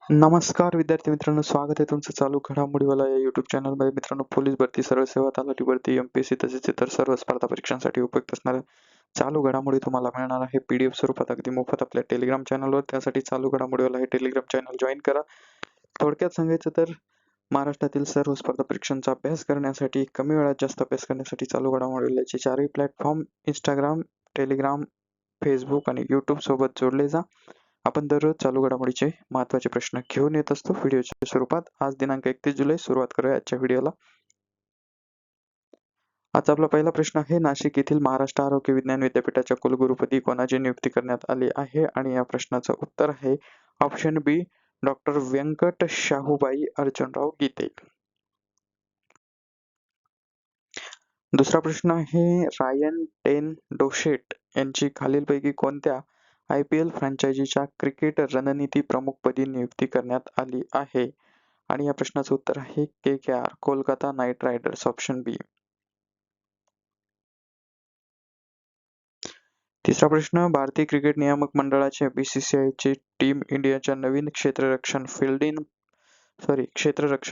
नमस्कार विद्यार्थी मित्रांनो, स्वागत आहे तुमचं चालू घडामोडीवाला या युट्यूब चॅनलमध्ये. मित्रांनो, पोलीस भरती, सर्व सेवा, तलाठी भरती, एमपीएससी तसेच इतर सर्व स्पर्धा परीक्षांसाठी उपयुक्त असणाऱ्या चालू घडामोडी तुम्हाला मिळणार आहे पीडीएफ स्वरूपात अगदी मोफत आपल्या टेलिग्राम चॅनलवर. त्यासाठी चालू घडामोडीवाला हे टेलिग्राम चॅनल जॉईन करा. थोडक्यात सांगायचं तर महाराष्ट्रातील सर्व स्पर्धा परीक्षांचा अभ्यास करण्यासाठी, कमी वेळात जास्त अभ्यास करण्यासाठी चालू घडामोडीचे चारही प्लॅटफॉर्म इंस्टाग्राम, टेलिग्राम, फेसबुक आणि युट्यूब सोबत जोडले जा. आपण दररोज चालू घडामोडीचे महत्त्वाचे प्रश्न घेऊन येत असतो व्हिडिओच्या स्वरूपात. आज दिनांक 31 जुलै. सुरुवात करूया आजच्या व्हिडिओला. आजचा आपला पहिला प्रश्न आहे, नाशिक येथील महाराष्ट्र आरोग्य विज्ञान विद्यापीठाच्या कुलगुरुपदी कोणाची नियुक्ती करण्यात आली आहे? आणि या प्रश्नाचं उत्तर आहे ऑप्शन बी, डॉक्टर व्यंकट शाहूबाई अर्जुनराव गीते. दुसरा प्रश्न आहे, रायन टेन डोशेट यांची खालीलपैकी कोणत्या IPL फ्रँचायझीच्या क्रिकेट रणनीती प्रमुखपदी नियुक्ती करण्यात आली आहे? आणि या प्रश्नाचं उत्तर आहे KKR, Kolkata Knight Riders, option B. तिसरा प्रश्न, भारतीय क्रिकेट नियामक मंडळाचे BCCIचे टीम इंडियाच्या नवीन क्षेत्ररक्षण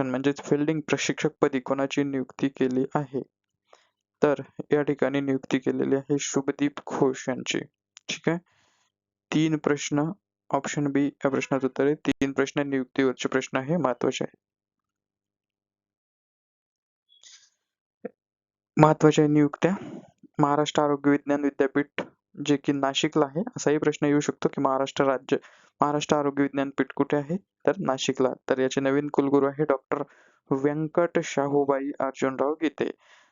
म्हणजेच फिल्डिंग प्रशिक्षकपदी कोणाची नियुक्ती केली आहे? तर या ठिकाणी नियुक्ती केलेली आहे शुभदीप घोष यांची. ठीक आहे. 3 प्रश्न, ऑप्शन बी या प्रश्नाचं उत्तर आहे. 3 प्रश्न नियुक्तीवरचे प्रश्न आहे, महत्वाचे आहे. महत्वाच्या नियुक्त्या, महाराष्ट्र आरोग्य विज्ञान विद्यापीठ जे की नाशिकला आहे. असाही प्रश्न येऊ शकतो की महाराष्ट्र आरोग्य विज्ञानपीठ कुठे आहे? तर नाशिकला. तर याचे नवीन कुलगुरू आहे डॉक्टर व्यंकट शाहूबाई अर्जुनराव गीते.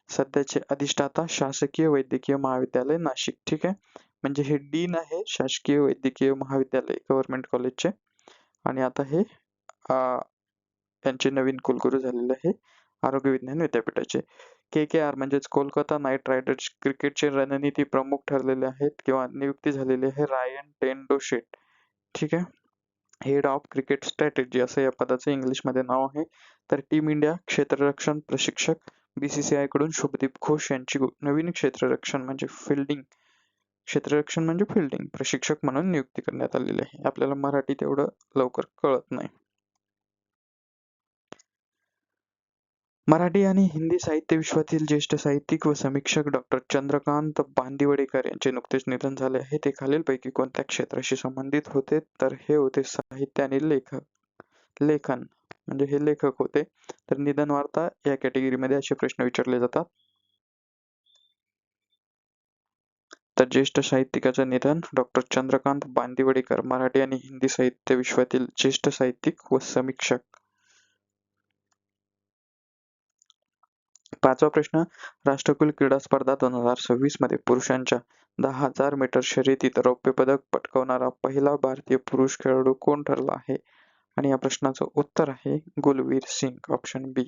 सध्याचे अधिष्ठाता शासकीय वैद्यकीय महाविद्यालय नाशिक. ठीक आहे. म्हणजे हे डीन आहे शासकीय वैद्यकीय महाविद्यालय गव्हर्नमेंट कॉलेजचे. आणि आता हे त्यांचे नवीन कुलगुरू झालेले आहे आरोग्य विज्ञान विद्यापीठाचे. KKR म्हणजेच कोलकाता नाईट रायडर्स क्रिकेटचे रणनीती प्रमुख ठरलेले आहेत किंवा नियुक्ती झालेली आहे रायन टेन डोशेट. ठीक आहे. हेड ऑफ क्रिकेट स्ट्रॅटेजी असं या पदाचं इंग्लिशमध्ये नाव आहे. तर टीम इंडिया क्षेत्ररक्षण प्रशिक्षक BCCI कडून शुभदीप घोष यांची नवीन क्षेत्ररक्षण म्हणजे फिल्डिंग प्रशिक्षक म्हणून नियुक्ती करण्यात आलेली आहे. आपल्याला मराठी तेवढं लवकर कळत नाही. मराठी आणि हिंदी साहित्य विश्वातील ज्येष्ठ साहित्यिक व समीक्षक डॉक्टर चंद्रकांत बांदिवडेकर यांचे नुकतेच निधन झाले आहे. ते खालीलपैकी कोणत्या क्षेत्राशी संबंधित होते? तर हे होते साहित्य आणि लेखन म्हणजे हे लेखक होते. तर निधन वार्ता या कॅटेगरीमध्ये असे प्रश्न विचारले जातात. तर ज्येष्ठ साहित्यिकाचं निधन, डॉक्टर चंद्रकांत बांदिवडेकर, मराठी आणि हिंदी साहित्य विश्वातील ज्येष्ठ साहित्यिक व समीक्षक. 5वा प्रश्न, राष्ट्रकुल क्रीडा स्पर्धा 2026 मध्ये पुरुषांच्या 10,000 मीटर शर्यतीत रौप्य पदक पटकावणारा पहिला भारतीय पुरुष खेळाडू कोण ठरला आहे? आणि या प्रश्नाचं उत्तर आहे गुलवीर सिंग, ऑप्शन बी.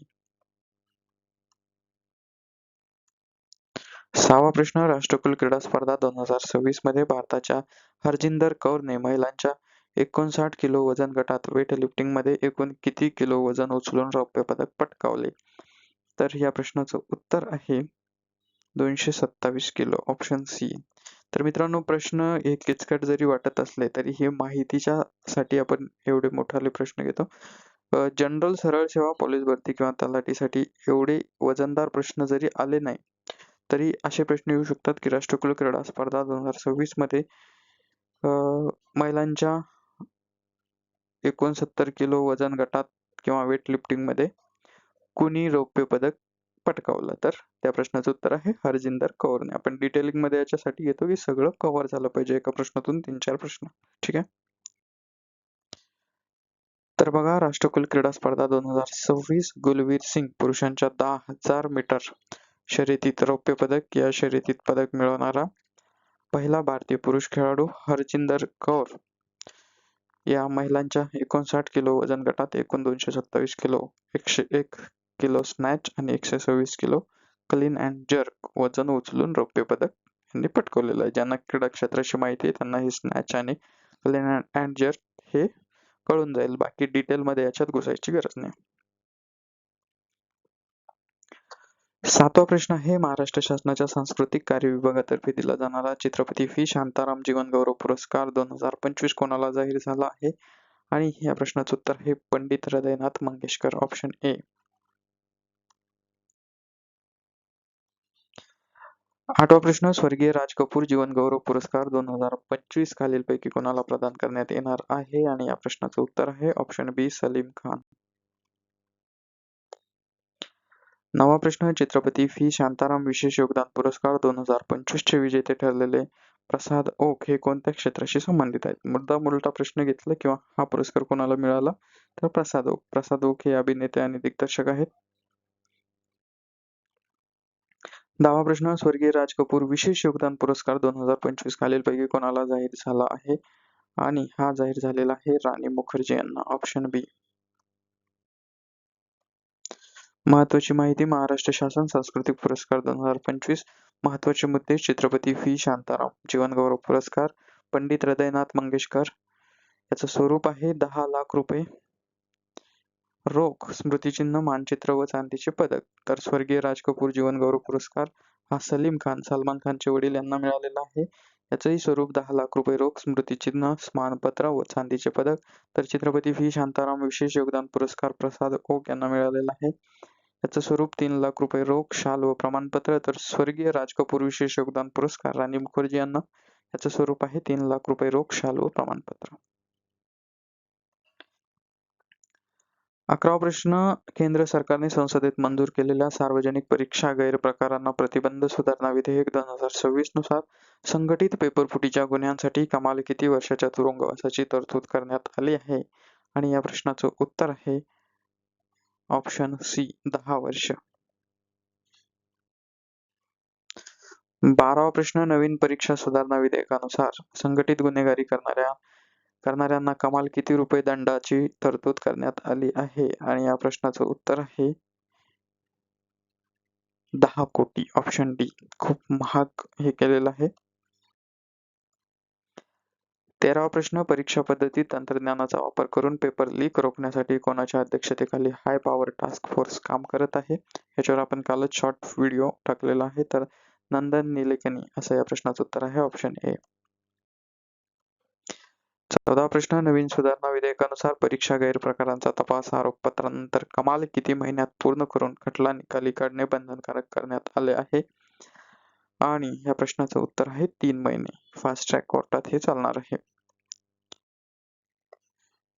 6वा प्रश्न, राष्ट्रकुल क्रीडा स्पर्धा 2026 मध्ये भारताच्या हरजिंदर कौरने महिलांच्या 59 किलो वजन गटात वेट लिफ्टिंग मध्ये एकूण किती किलो वजन उचलून रौप्य पदक पटकावले? तर या प्रश्नाचं उत्तर आहे 227 किलो, ऑप्शन सी. तर मित्रांनो, प्रश्न हे किचकट जरी वाटत असले तरी हे माहितीच्या साठी आपण एवढे मोठाले प्रश्न घेतो. जनरल सरळ सेवा, पोलीस भरती किंवा तलाठीसाठी एवढे वजनदार प्रश्न जरी आले नाही तरी असे प्रश्न येऊ शकतात की राष्ट्रकुल क्रीडा स्पर्धा 2026 मध्ये महिलांच्या 69 किलो वजन गटात किंवा वेट लिफ्टिंग मध्ये कुणी रौप्य पदक पटकावलं? तर त्या प्रश्नाचं उत्तर आहे हरजिंदर कौरने. आपण डिटेलिंग मध्ये याच्यासाठी घेतो की सगळं कव्हर झालं पाहिजे एका प्रश्नातून 3-4 प्रश्न. ठीक आहे. तर बघा, राष्ट्रकुल क्रीडा स्पर्धा 2026, गुलवीर सिंग पुरुषांच्या 10,000 मीटर शर्यतीत रौप्य पदक, या शर्यतीत पदक मिळवणारा पहिला भारतीय पुरुष खेळाडू. हरजिंदर कौर या महिलांच्या 59 किलो वजन गटात एकूण 227 किलो, 101 किलो स्नॅच आणि 126 किलो क्लीन अँड जर्क वजन उचलून रौप्य पदक यांनी पटकवलेलं आहे. ज्यांना क्रीडा क्षेत्राची माहिती आहे त्यांना हे स्नॅच आणि क्लीन अँड जर्क हे कळून जाईल. बाकी डिटेल मध्ये याच्यात घुसायची गरज नाही. 7वा प्रश्न आहे, महाराष्ट्र शासनाच्या सांस्कृतिक कार्य विभागातर्फे दिला जाणारा चित्रपती व्ही शांताराम जीवन गौरव पुरस्कार 2025 कोणाला जाहीर झाला आहे? आणि या प्रश्नाचं उत्तर आहे पंडित हृदयनाथ मंगेशकर, ऑप्शन ए. 8वा प्रश्न, स्वर्गीय राज कपूर जीवन गौरव पुरस्कार 2025 खालीलपैकी कोणाला प्रदान करण्यात येणार आहे? आणि या प्रश्नाचं उत्तर आहे ऑप्शन बी, सलीम खान. 9वा प्रश्न, चित्रपती फी शांताराम विशेष योगदान पुरस्कार 2025 चे विजेते ठरलेले प्रसाद ओक हे कोणत्या क्षेत्राशी संबंधित आहेत? मुद्दाम उलटा प्रश्न घेतला किंवा हा पुरस्कार कोणाला मिळाला? तर प्रसाद ओक. प्रसाद ओक हे अभिनेते आणि दिग्दर्शक आहेत. 10वा प्रश्न, स्वर्गीय राज कपूर विशेष योगदान पुरस्कार 2025 खालीलपैकी कोणाला जाहीर झाला आहे? आणि हा जाहीर झालेला आहे राणी मुखर्जी यांना, ऑप्शन बी. महत्वाची माहिती, महाराष्ट्र शासन सांस्कृतिक पुरस्कार 2025 महत्वाचे मुद्दे, चित्रपती फी शांताराम जीवनगौरव पुरस्कार पंडित हृदयनाथ मंगेशकर, याचं स्वरूप आहे 10 लाख रुपये, रोख, स्मृतिचिन्ह, मानचित्र व चांदीचे पदक. तर स्वर्गीय राज कपूर जीवनगौरव पुरस्कार हा सलीम खान, सलमान खानचे वडील यांना मिळालेला आहे. याचंही स्वरूप 10 लाख रुपये रोख, स्मृतिचिन्ह, स्मानपत्र व चांदीचे पदक. तर चित्रपती फी शांताराम विशेष योगदान पुरस्कार प्रसाद ओक यांना मिळालेला आहे. याचं स्वरूप 3 लाख रुपये रोख, शाल व प्रमाणपत्र. तर स्वर्गीय राज कपूर विशेष योगदान पुरस्कार राणी मुखर्जी यांना याचं स्वरूप आहे 3 लाख रुपये रोख, शाल व प्रमाणपत्र. 11वा प्रश्न, केंद्र सरकारने संसदेत मंजूर केलेल्या सार्वजनिक परीक्षा गैरप्रकारांना प्रतिबंध सुधारणा विधेयक 2026 नुसार संघटित पेपरफुटीच्या गुन्ह्यांसाठी कमाल किती वर्षाच्या तुरुंगवासाची तरतूद करण्यात आली आहे? आणि या प्रश्नाचं उत्तर आहे ऑप्शन सी, 10 वर्ष. 12वा प्रश्न, नवीन परीक्षा सुधारणा विधेयकानुसार संघटित गुन्हेगारी करणाऱ्यांना कमाल किती रुपये दंडाची तरतूद करण्यात आली आहे? आणि या प्रश्नाचं उत्तर आहे 10 कोटी, ऑप्शन डी. खूप महाग हे केलेलं आहे. 13वा प्रश्न, परीक्षा पद्धतीत तंत्रज्ञानाचा वापर करून पेपर लीक रोखण्यासाठी कोणाच्या अध्यक्षतेखाली हाय पॉवर टास्क फोर्स काम करत आहे? याच्यावर आपण कालच शॉर्ट व्हिडिओ टाकलेला आहे. तर नंदन निलेकनी असं या प्रश्नाचं उत्तर आहे, ऑप्शन ए. 14वा प्रश्न, नवीन सुधारणा विधेयकानुसार परीक्षा गैरप्रकारांचा तपास आरोपपत्रानंतर कमाल किती महिन्यात पूर्ण करून खटला निकाली काढणे बंधनकारक करण्यात आले आहे? आणि या प्रश्नाचं उत्तर आहे 3 महिने. फास्ट ट्रॅक कोर्टात हे चालणार आहे.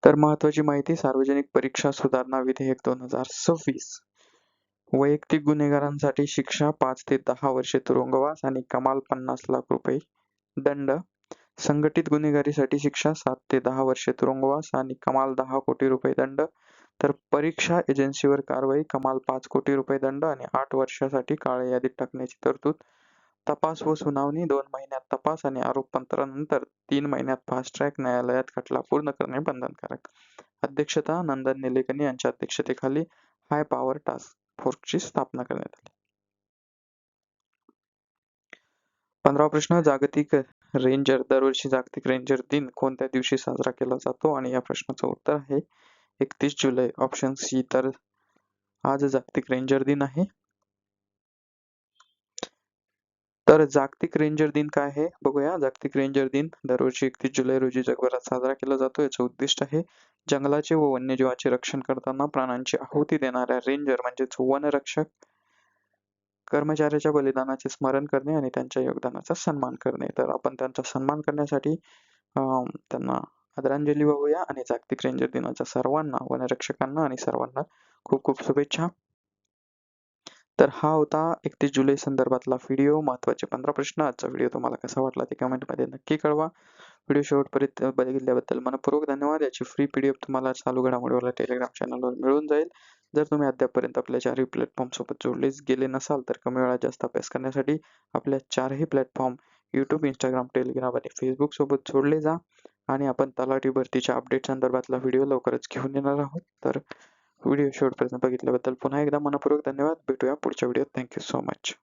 तर महत्वाची माहिती, सार्वजनिक परीक्षा सुधारणा विधेयक 2026 वैयक्तिक गुन्हेगारांसाठी शिक्षा 5 ते 10 वर्षे तुरुंगवास आणि कमाल 50 लाख रुपये दंड. संघटित गुन्हेगारीसाठी शिक्षा 7 ते 10 वर्षे तुरुंगवास आणि कमाल 10 कोटी रुपये दंड. तर परीक्षा एजन्सीवर कारवाई, कमाल 5 कोटी रुपये दंड आणि 8 वर्षासाठी काळ्या यादीत टाकण्याची तरतूद. तपास व सुनावणी 2 महिन्यात तपास आणि आरोपपत्रानंतर 3 महिन्यात फास्ट ट्रॅक न्यायालयात खटला पूर्ण करणे बंधनकारक. अध्यक्षता नंदन निलेकनी यांच्या अध्यक्षतेखाली हाय पॉवर टास्क फोर्सची स्थापना करण्यात आली. 15वा प्रश्न, जागतिक रेंजर, दरवर्षी जागतिक रेंजर दिन कोणत्या दिवशी साजरा केला जातो? आणि या प्रश्नाचं उत्तर आहे 31 जुलै, ऑप्शन सी. तर आज जागतिक रेंजर दिन आहे. तर जागतिक रेंजर दिन काय आहे बघूया. जागतिक रेंजर दिन दरवर्षी 31 जुलै रोजी जगभरात साजरा केला जातो. याचं उद्दिष्ट आहे जंगलाचे व वन्यजीवांचे रक्षण करताना प्राणांची आहुती देणाऱ्या रेंजर म्हणजेच वनरक्षक कर्मचाऱ्याच्या बलिदानाचे स्मरण करणे आणि त्यांच्या योगदानाचा सन्मान करणे. तर आपण त्यांचा सन्मान करण्यासाठी त्यांना आदरांजली वाहूया आणि जागतिक रेंजर दिनाच्या सर्वांना, वनरक्षकांना आणि सर्वांना खूप खूप शुभेच्छा. तर हा होता 31 जुलै संदर्भातला व्हिडिओ. महत्त्वाचे 15 प्रश्न. आजचा व्हिडिओ तुम्हाला कसा वाटला ते कमेंटमध्ये नक्की कळवा. व्हिडिओ शेवटपर्यंत बघितल्याबद्दल मनपूर्वक धन्यवाद. याची फ्री PDF तुम्हाला चालू घडामोडीवर टेलिग्राम चॅनलवर मिळून जाईल. जर तुम्ही अद्यापपर्यंत आपल्या 4ही प्लॅटफॉर्मसोबत जोडलेच गेले नसाल तर कमी वेळात जास्त अभ्यास करण्यासाठी आपल्या 4ही प्लॅटफॉर्म YouTube, Instagram, Telegram आणि Facebook सोबत जोडले जा. आणि आपण तलाठी भरतीच्या अपडेट संदर्भातला व्हिडिओ लवकरच घेऊन येणार आहोत. तर व्हिडिओ शेवटपर्यंत बघितल्याबद्दल पुन्हा एकदा मनपूर्वक धन्यवाद. भेटूया पुढच्या व्हिडिओत. Thank you so much.